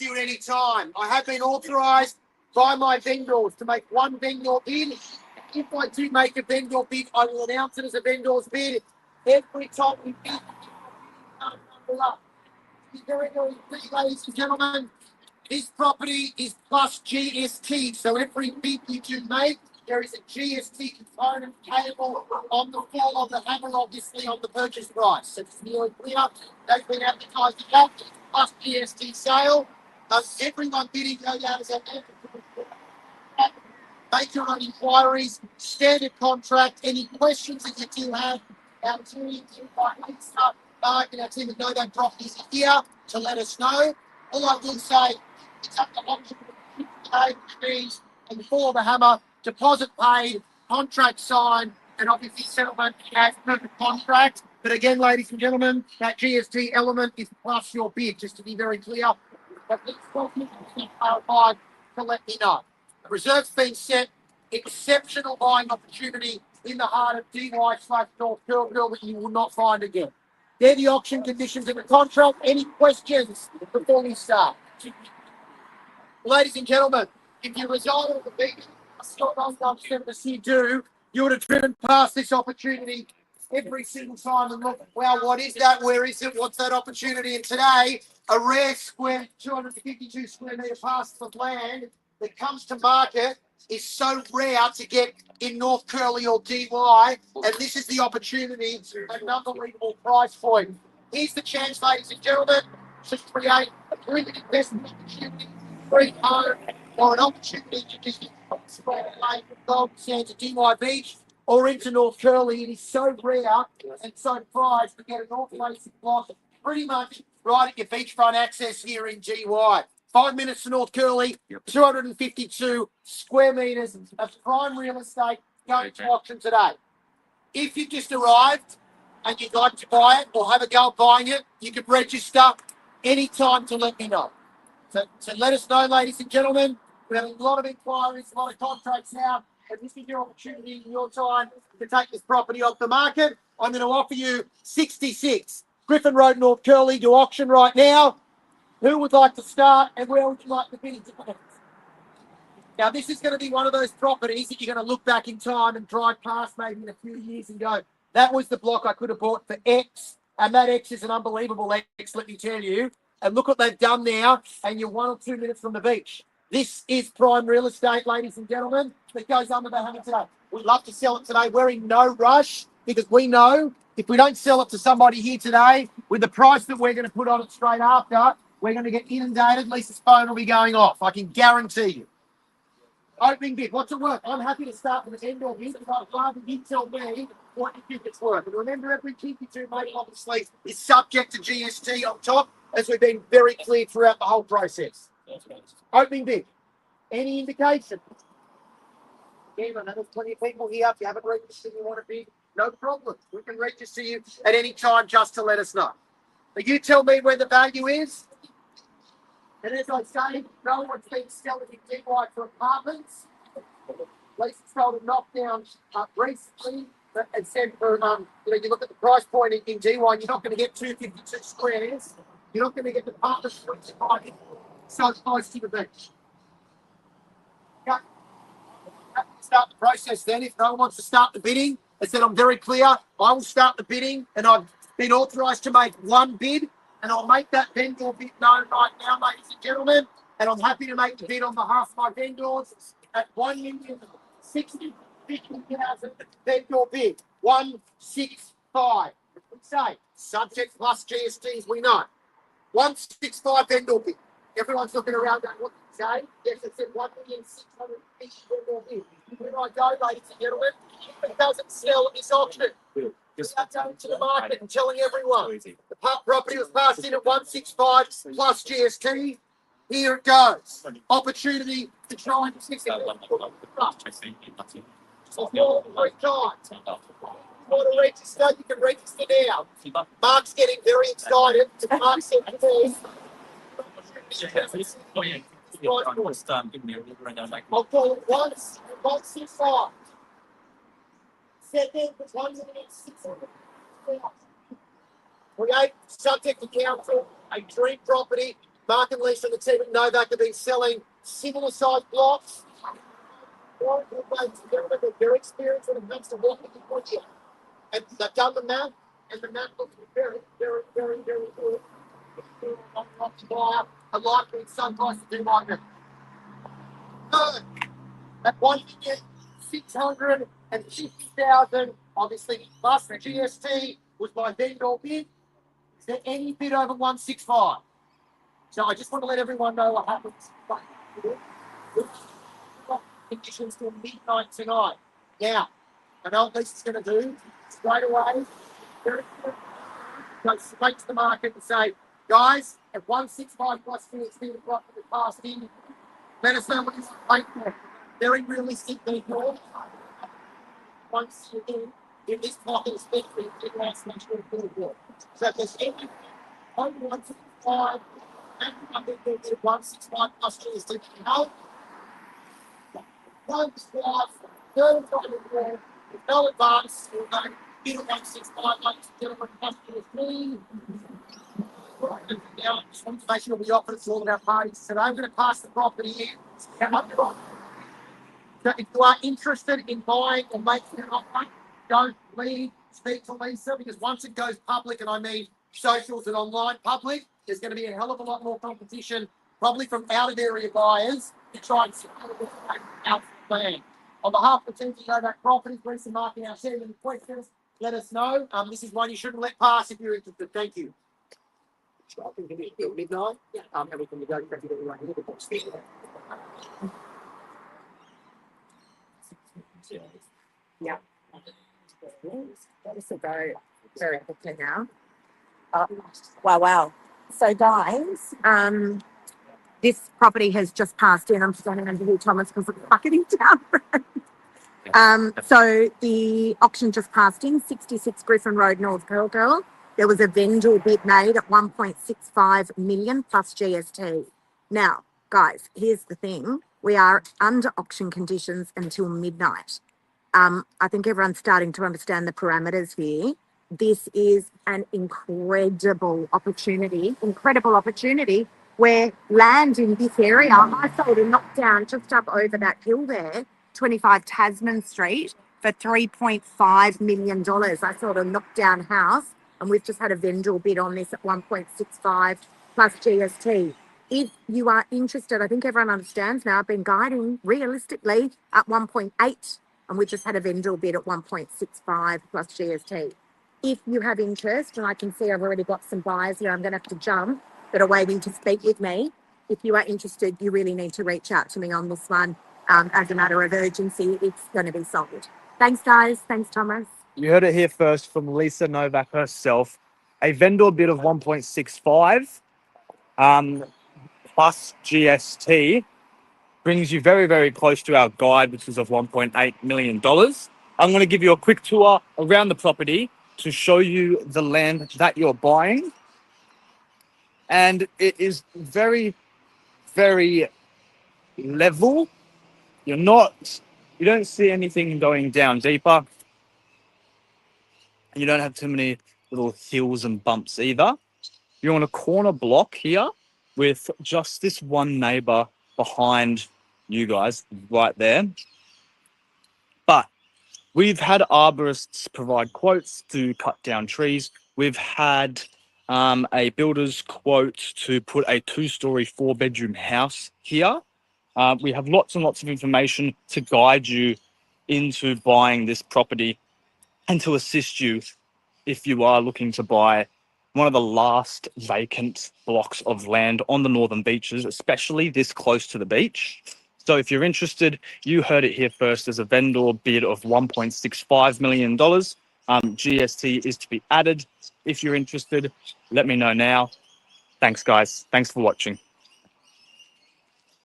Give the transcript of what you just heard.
to you at any time. I have been authorised by my vendors to make one vendor bid. If I do make a vendor bid, I will announce it as a vendor's bid. Every time we bid, number up. Very, very quick, ladies and gentlemen. This property is plus GST, so every bid you do make, there is a GST component payable on the fall of the hammer, obviously, on the purchase price. So it's nearly clear. They've been advertised at that, plus GST sale. Everyone bidding go down as a make your own inquiries, standard contract, any questions that you do have, our team, and our team of No Go Properties are here to let us know. All I will say, it's up to option fees and before the hammer, deposit paid, contract signed, and obviously settlement as per the contract. But again, ladies and gentlemen, that GST element is plus your bid, just to be very clear. But let's clarified to let me know. The reserve's been set, exceptional buying opportunity in the heart of DY/North Curlville that you will not find again. They're the auction conditions in the contract. Any questions before we start? Ladies and gentlemen, if you reside on the beach, you do, you would have driven past this opportunity every single time and look, wow, what is that? Where is it? What's that opportunity? And today, a rare square, 252 square metre parcel of land that comes to market is so rare to get in North Curly or DY, and this is the opportunity at an unbelievable price point. Here's the chance, ladies and gentlemen, to create a brilliant investment opportunity, free home, or an opportunity to just spread away from Golden Sands to DY Beach or into North Curly. It is so rare and so prized to get a north-facing block pretty much right at your beachfront access here in GY. 5 minutes to North Curly, 252 square metres of prime real estate going to auction today. If you've just arrived and you'd like to buy it or have a go at buying it, you can register anytime to let me know. So let us know, ladies and gentlemen. We have a lot of inquiries, a lot of contracts now, and this is your opportunity in your time to take this property off the market. I'm going to offer you 66 Griffin Road, North Curly, to auction right now. Who would like to start and where would you like the bidding to commence? Now, this is going to be one of those properties that you're going to look back in time and drive past maybe in a few years and go, that was the block I could have bought for X, and that X is an unbelievable X, let me tell you. And look what they've done now, and you're 1 or 2 minutes from the beach. This is prime real estate, ladies and gentlemen, that goes under the hammer today. We'd love to sell it today. We're in no rush because we know if we don't sell it to somebody here today with the price that we're going to put on it straight after, we're going to get inundated. Lisa's phone will be going off. I can guarantee you. Opening bid. What's it worth? I'm happy to start with the end or bid, but I'd rather you tell me what you think it's worth. And remember, every bid you do, mate, obviously, is subject to GST on top, as we've been very clear throughout the whole process. Opening bid. Any indication? Yeah, I know there's plenty of people here. If you haven't registered and you want to bid, no problem. We can register you at any time just to let us know. But you tell me where the value is. And as I say, no one's been selling in DY for apartments. Lisa's sold a knockdown recently. And said for, you look at the price point in DY, you're not going to get 252 squares. You're not going to get the apartments so close to the beach. Okay. Start the process then. If no one wants to start the bidding, I said I'm very clear. I will start the bidding, and I've been authorised to make one bid. And I'll make that vendor bid known right now, ladies and gentlemen. And I'm happy to make the bid on behalf of my vendors at 1,060,000 vendor bid. 165. We say subject plus GSTs, we know. 165 vendor bid. Everyone's looking around going, what did you say? Yes, it said 1,650,000 vendor bid. Where I go, ladies and gentlemen, if it doesn't sell at this auction, without going to the market and telling everyone the property was passed in at 165 plus GST. Here it goes. Opportunity to try and fix it. So more than 3 times. If you want to register, you can register now. Mark's getting very excited. Mark said to me, I'll call it 165. Create, subject to council, a dream property Mark and Lisa and the team at Novak have been selling similar sized blocks. They're experienced when it comes to walking the body. And they've done the map, and the map looks very, very, very, very good. I like it. It's so nice to do like it. Third, at 1,650,000, obviously, plus the GST was my vendor bid. Is there any bid over 165? So I just want to let everyone know what happens. Conditions till midnight tonight. Now, I know what Lisa's going to do straight away. Go straight to the market and say, guys, at 165 plus GST, the profit is passed in. Let us know what you want to pay for. Very realistic people. Once you're in this pocket, especially if you want to make sure it's good. So if there's any on 165, and I think they'll get 165 plus GST. No, 165, third time, no advance, we'll go bid at 165, ladies and gentlemen, plus GST. Now, this information will be offered to all of our parties today. I'm going to pass the property in. So if you are interested in buying or making an offer, don't leave. Speak to Lisa, because once it goes public, and I mean socials and online public, there's going to be a hell of a lot more competition, probably from out-of-area buyers, to try and secure this out of the plan. On behalf of the team to Novak Properties, Lisa, Mark, and our team, any questions, let us know. This is one you shouldn't let pass if you're interested. Thank you. I think it's midnight. Yeah. Everything to go. Yeah. That is a very, very quickly now. Wow. So guys, this property has just passed in. I'm standing under here, Thomas, because it's bucketing down. So the auction just passed in, 66 Griffin Road, North Girl. There was a vendor bid made at 1.65 million plus GST. Now, guys, here's the thing. We are under auction conditions until midnight. I think everyone's starting to understand the parameters here. This is an incredible opportunity where land in this area, I sold a knockdown just up over that hill there, 25 Tasman Street, for $3.5 million. I sold a knockdown house, and we've just had a vendor bid on this at 1.65 plus GST. If you are interested, I think everyone understands now, I've been guiding realistically at 1.8, and we just had a vendor bid at 1.65 plus GST. If you have interest, and I can see I've already got some buyers here, I'm going to have to jump, that are waiting to speak with me. If you are interested, you really need to reach out to me on this one. As a matter of urgency, it's going to be sold. Thanks, guys. Thanks, Thomas. You heard it here first from Lisa Novak herself. A vendor bid of 1.65 plus GST brings you very, very close to our guide, which is of $1.8 million. I'm going to give you a quick tour around the property to show you the land that you're buying. And it is very, very level. You don't see anything going down deeper. You don't have too many little hills and bumps either. You're on a corner block here with just this one neighbor behind you guys right there. But we've had arborists provide quotes to cut down trees. We've had a builder's quote to put a 2-story, 4-bedroom house here. We have lots and lots of information to guide you into buying this property and to assist you if you are looking to buy one of the last vacant blocks of land on the northern beaches, especially this close to the beach. So if you're interested, you heard it here first. There's a vendor bid of $1.65 million. GST is to be added. If you're interested, let me know now. Thanks, guys. Thanks for watching.